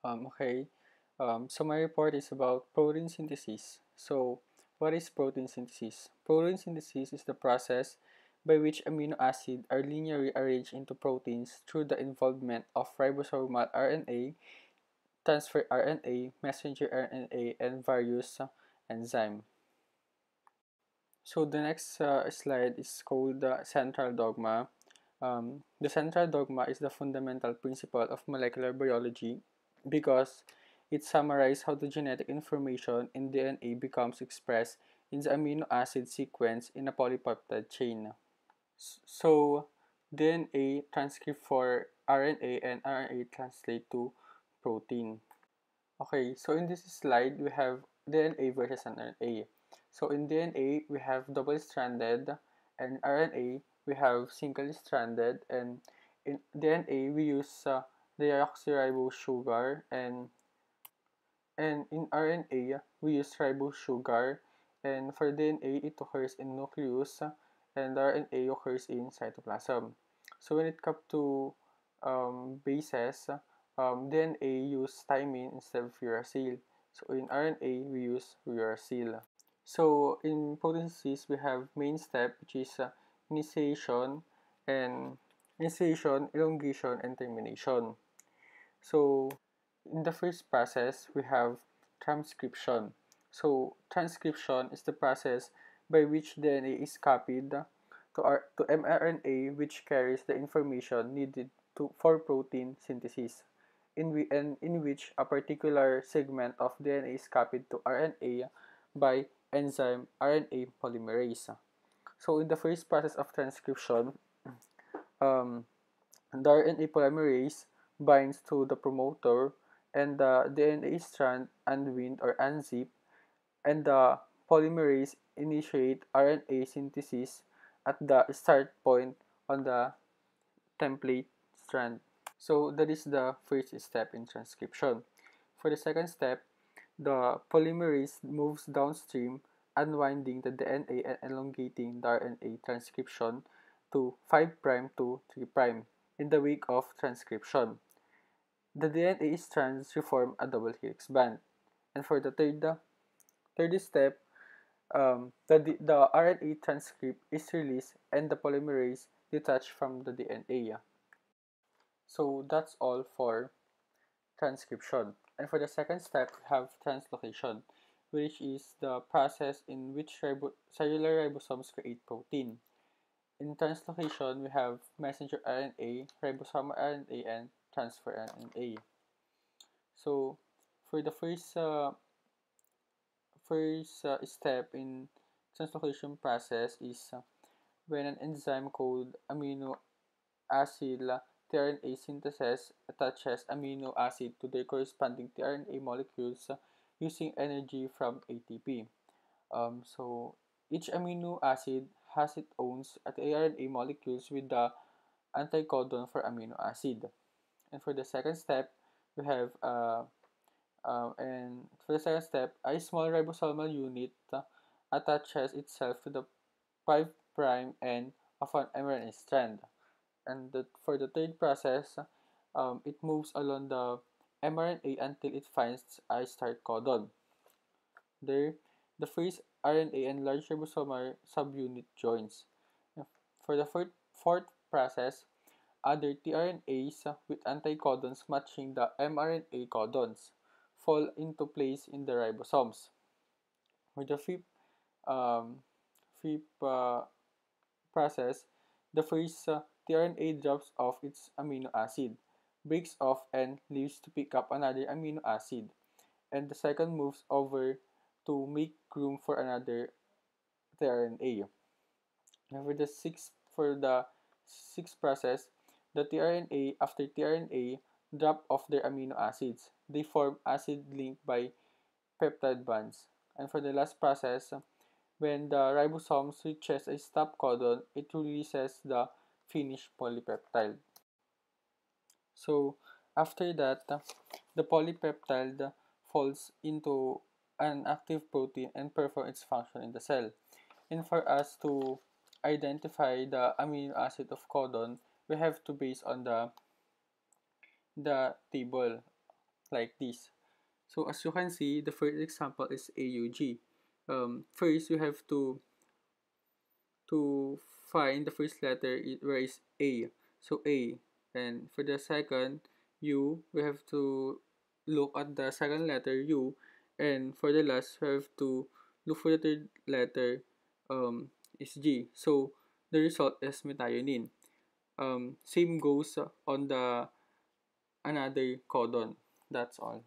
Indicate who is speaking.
Speaker 1: Okay, so my report is about protein synthesis. So, what is protein synthesis? Protein synthesis is the process by which amino acids are linearly arranged into proteins through the involvement of ribosomal RNA, transfer RNA, messenger RNA, and various enzymes. So the next slide is called the central dogma. The central dogma is the fundamental principle of molecular biology because it summarizes how the genetic information in DNA becomes expressed in the amino acid sequence in a polypeptide chain. So DNA transcript for RNA and RNA translate to protein. Okay, so in this slide, we have DNA versus RNA. So in DNA, we have double-stranded, and RNA, we have single-stranded, and in DNA, we use deoxyribose sugar, and in RNA, we use ribose sugar, and for DNA, it occurs in nucleus, and RNA occurs in cytoplasm. So when it comes to bases, DNA use thymine instead of uracil. So in RNA, we use uracil. So in protein synthesis, we have main step, which is initiation, and initiation, elongation, and termination. So in the first process, we have transcription. So transcription is the process by which DNA is copied to mRNA, which carries the information needed for protein synthesis, in which a particular segment of DNA is copied to RNA by enzyme RNA polymerase. So in the first process of transcription, um, the RNA polymerase binds to the promoter, and the DNA strand unwind or unzip, and the polymerase initiate RNA synthesis at the start point on the template strand. So that is the first step in transcription. For the second step, the polymerase moves downstream, unwinding the DNA and elongating the RNA transcription to 5' to 3' in the wake of transcription. The DNA strands reform a double helix band. And for the third step, the RNA transcript is released and the polymerase detached from the DNA. So that's all for transcription. And for the second step, we have translocation, which is the process in which cellular ribosomes create protein. In translocation, we have messenger RNA, ribosomal RNA, and transfer RNA. So, for the first step in translocation process is when an enzyme called amino acid tRNA synthesis attaches amino acid to their corresponding tRNA molecules using energy from ATP. So each amino acid has its own tRNA molecules with the anticodon for amino acid. And for the second step, we have and for the second step, a small ribosomal unit attaches itself to the 5' end of an mRNA strand. And for the third process, it moves along the mRNA until it finds a start codon. There, the first RNA and large ribosomal subunit joins. For the fourth process, other tRNAs with anticodons matching the mRNA codons fall into place in the ribosomes. For the um, fifth process, the first tRNA drops off its amino acid, breaks off, and leaves to pick up another amino acid, and the second moves over to make room for another tRNA. And for the sixth process, the tRNA after tRNA drop off their amino acids. They form acid linked by peptide bonds. And for the last process, when the ribosome reaches a stop codon, it releases the finished polypeptide. So after that, the polypeptide falls into an active protein and performs its function in the cell. And for us to identify the amino acid of codon, we have to base on the table. like this. So as you can see, the first example is AUG. First, you have to find the first letter where is A. So A. And for the second U, we have to look at the second letter U. And for the last, we have to look for the third letter is G. So the result is methionine. Same goes on the another codon. That's all.